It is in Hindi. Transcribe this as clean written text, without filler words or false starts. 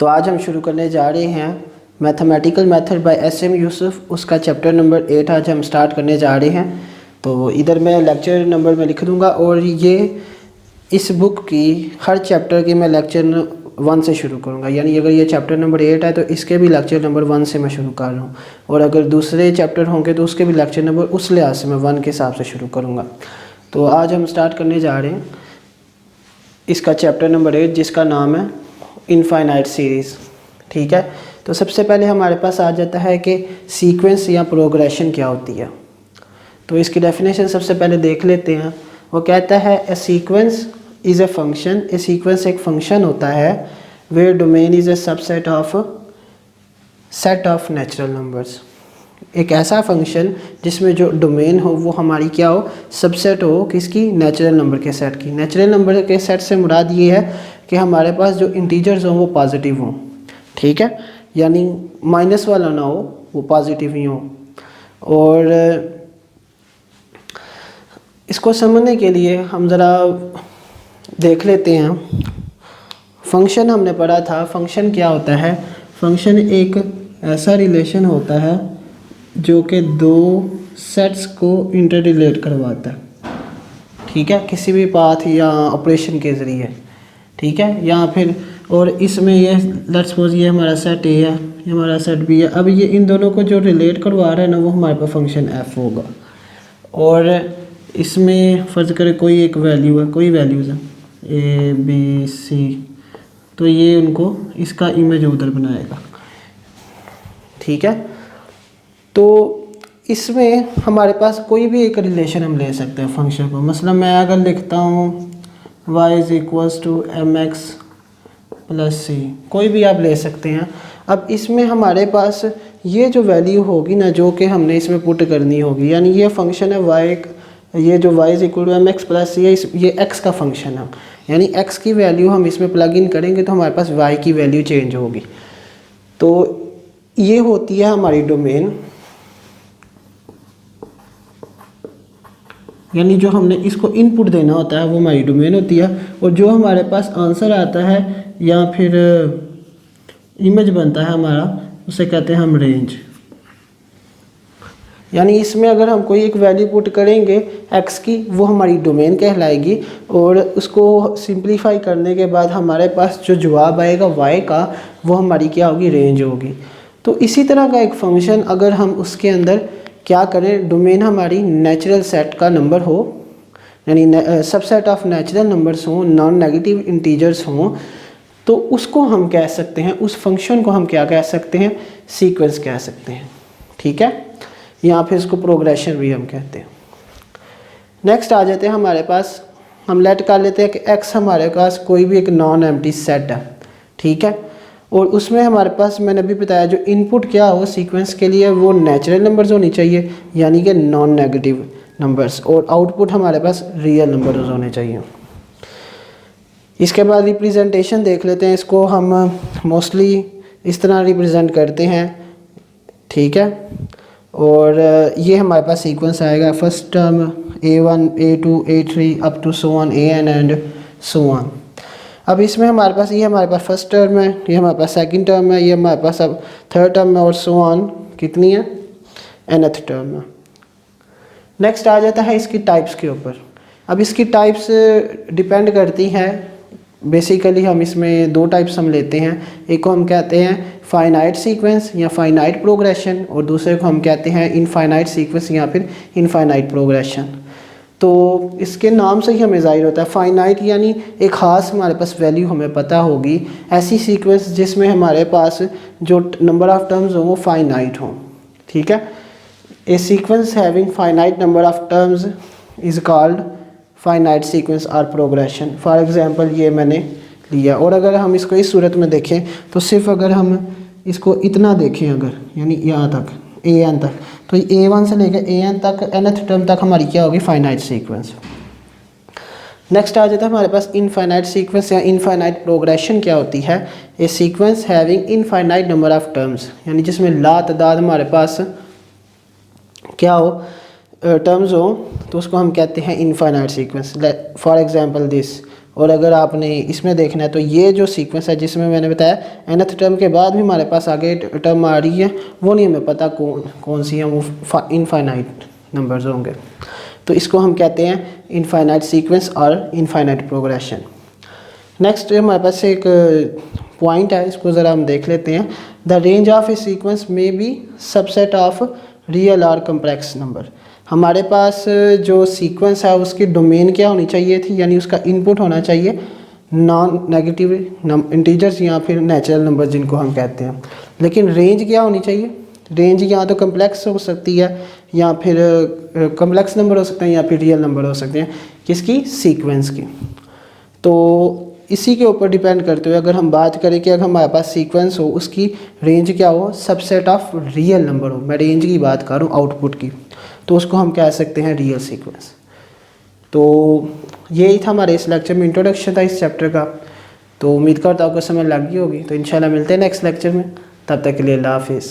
तो आज हम शुरू करने जा रहे हैं mathematical method by SM Yusuf, उसका चैप्टर नंबर 8 आज हम स्टार्ट करने जा रहे हैं। तो इधर मैं लेक्चर नंबर में लिख दूंगा और ये इस बुक की हर चैप्टर की मैं लेक्चर 1 से शुरू करूंगा। यानी अगर ये चैप्टर नंबर 8 है तो इसके भी लेक्चर नंबर 1 से मैं शुरू कर रहा हूँ, और अगर दूसरे चैप्टर होंगे तो उसके भी लेक्चर नंबर उस लिहाज से मैं 1 के हिसाब से शुरू करूँगा। तो आज हम स्टार्ट करने जा रहे हैं इसका चैप्टर नंबर 8, जिसका नाम है इनफाइनाइट सीरीज़। ठीक है, तो सबसे पहले हमारे पास आ जाता है कि सीक्वेंस या प्रोग्रेशन क्या होती है। तो इसकी डेफिनेशन सबसे पहले देख लेते हैं। वो कहता है a sequence is a function, a sequence एक फंक्शन होता है where domain is a subset of set of natural numbers. एक ऐसा फंक्शन जिसमें जो डोमेन हो वो हमारी क्या हो, सबसेट हो किसकी, नेचुरल नंबर के सेट की। नेचुरल नंबर के सेट से मुराद ये है कि हमारे पास जो इंटीजर्स हों वो पॉजिटिव हों। ठीक है, यानी माइनस वाला ना हो, वो पॉजिटिव ही हो। और इसको समझने के लिए हम ज़रा देख लेते हैं। फंक्शन हमने पढ़ा था, फंक्शन क्या होता है। फंक्शन एक ऐसा रिलेशन होता है जो कि दो सेट्स को इंटर रिलेट करवाता है। ठीक है, किसी भी पाथ या ऑपरेशन के ज़रिए। ठीक है, या फिर और इसमें ये लेट्स सपोज ये हमारा सेट ए है, ये हमारा सेट बी है। अब ये इन दोनों को जो रिलेट करवा रहा है ना, वो हमारे पास फंक्शन एफ होगा। और इसमें फ़र्ज़ करें कोई एक वैल्यू है, कोई वैल्यूज़ है ए बी सी, तो ये उनको इसका इमेज उधर बनाएगा। ठीक है, तो इसमें हमारे पास कोई भी एक रिलेशन हम ले सकते हैं फंक्शन को। मसलन मैं अगर लिखता हूँ y is equals to mx plus C, कोई भी आप ले सकते हैं। अब इसमें हमारे पास ये जो वैल्यू होगी ना, जो कि हमने इसमें पुट करनी होगी, यानी ये फंक्शन है y, ये जो y is equal to mx plus C है, ये x का फंक्शन है। यानी x की वैल्यू हम इसमें प्लग इन करेंगे तो हमारे पास y की वैल्यू चेंज होगी। तो ये होती है हमारी डोमेन, यानी जो हमने इसको इनपुट देना होता है वो हमारी डोमेन होती है। और जो हमारे पास आंसर आता है या फिर इमेज बनता है हमारा, उसे कहते हैं हम रेंज। यानी इसमें अगर हम कोई एक वैल्यू पुट करेंगे x की, वो हमारी डोमेन कहलाएगी। और उसको सिंप्लीफाई करने के बाद हमारे पास जो जवाब आएगा y का, वो हमारी क्या होगी, रेंज होगी। तो इसी तरह का एक फंक्शन अगर हम उसके अंदर क्या करें, डोमेन हमारी नेचुरल सेट का नंबर हो, यानी सबसेट ऑफ नेचुरल नंबर्स हों, नॉन नेगेटिव इंटीजर्स हों, तो उसको हम कह सकते हैं, उस फंक्शन को हम क्या कह सकते हैं, सीक्वेंस कह सकते हैं। ठीक है, या फिर इसको प्रोग्रेशन भी हम कहते हैं। नेक्स्ट आ जाते हैं हमारे पास, हम लेट कर लेते हैं कि x हमारे पास कोई भी एक नॉन एम्प्टी सेट है। ठीक है, और उसमें हमारे पास मैंने अभी बताया जो इनपुट क्या हो सीक्वेंस के लिए, वो नेचुरल नंबर्स होनी चाहिए, यानी कि नॉन नेगेटिव नंबर्स, और आउटपुट हमारे पास रियल नंबर्स होने चाहिए। इसके बाद रिप्रेजेंटेशन देख लेते हैं। इसको हम मोस्टली इस तरह रिप्रेजेंट करते हैं। ठीक है, और ये हमारे पास सीक्वेंस आएगा, first term A1 A2 A3 up to so on AN and so on. अब इसमें हमारे पास ये हमारे पास फर्स्ट टर्म है, ये हमारे पास सेकंड टर्म है, ये हमारे पास अब थर्ड टर्म है, और सो ऑन कितनी है, nth टर्म है। नेक्स्ट आ जाता है इसकी टाइप्स के ऊपर। अब इसकी टाइप्स डिपेंड करती हैं, बेसिकली हम इसमें दो टाइप्स हम लेते हैं। एक को हम कहते हैं फाइनाइट सीक्वेंस या फाइनाइट प्रोग्रेशन, और दूसरे को हम कहते हैं इनफाइनाइट सीक्वेंस या फिर इनफाइनाइट प्रोग्रेशन। तो इसके नाम से ही हमें ज़ाहिर होता है, फाइनाइट यानी एक ख़ास हमारे पास वैल्यू हमें पता होगी, ऐसी सीक्वेंस जिसमें हमारे पास जो नंबर ऑफ़ टर्म्स हों वो फाइनाइट हों। ठीक है, a sequence having finite number of terms is called finite sequence और प्रोग्रेशन। फॉर एग्जांपल ये मैंने लिया, और अगर हम इसको इस सूरत में देखें तो सिर्फ अगर हम इसको इतना देखें, अगर यानी यहाँ तक AN तक, तो A1 से लेकर AN तक nth टर्म तक हमारी क्या होगी, फाइनाइट सीक्वेंस। नेक्स्ट आ जाता है हमारे पास इनफाइनाइट सीक्वेंस या इनफाइनाइट प्रोग्रेशन क्या होती है। A sequence having infinite number of terms, यानी जिसमें लातादाद हमारे पास क्या हो, टर्म्स हो, तो उसको हम कहते हैं infinite sequence. For example this और अगर आपने इसमें देखना है तो ये जो सीक्वेंस है जिसमें मैंने बताया nth टर्म के बाद भी हमारे पास आगे टर्म आ रही है, वो नहीं हमें पता कौन सी है, वो इनफाइनाइट नंबर्स होंगे। तो इसको हम कहते हैं इनफाइनाइट सीक्वेंस और इनफाइनाइट प्रोग्रेशन। नेक्स्ट हमारे पास एक पॉइंट है, इसको ज़रा हम देख लेते हैं। The range of A sequence में बी सबसेट ऑफ रियल और कम्प्लेक्स नंबर। हमारे पास जो सीक्वेंस है उसकी डोमेन क्या होनी चाहिए थी, यानी उसका इनपुट होना चाहिए नॉन नेगेटिव इंटीजर्स या फिर नेचुरल नंबर जिनको हम कहते हैं। लेकिन रेंज क्या होनी चाहिए, रेंज या तो कम्प्लेक्स हो सकती है या फिर कम्प्लेक्स नंबर हो सकते हैं या फिर रियल नंबर हो सकते हैं, किसकी, सीक्वेंस की। तो इसी के ऊपर डिपेंड करते हुए अगर हम बात करें कि अगर हमारे पास सीक्वेंस हो उसकी रेंज क्या हो, सबसेट ऑफ रियल नंबर हो, मैं रेंज की बात कर रहा हूँ आउटपुट की, तो उसको हम कह सकते हैं रियल सीक्वेंस। तो यही था हमारे इस लेक्चर में इंट्रोडक्शन था इस चैप्टर का। तो उम्मीद करता हूँ आपको समझ लग गई होगी। तो इंशाल्लाह मिलते हैं नेक्स्ट लेक्चर में, तब तक के लिए अल्लाह हाफिज़।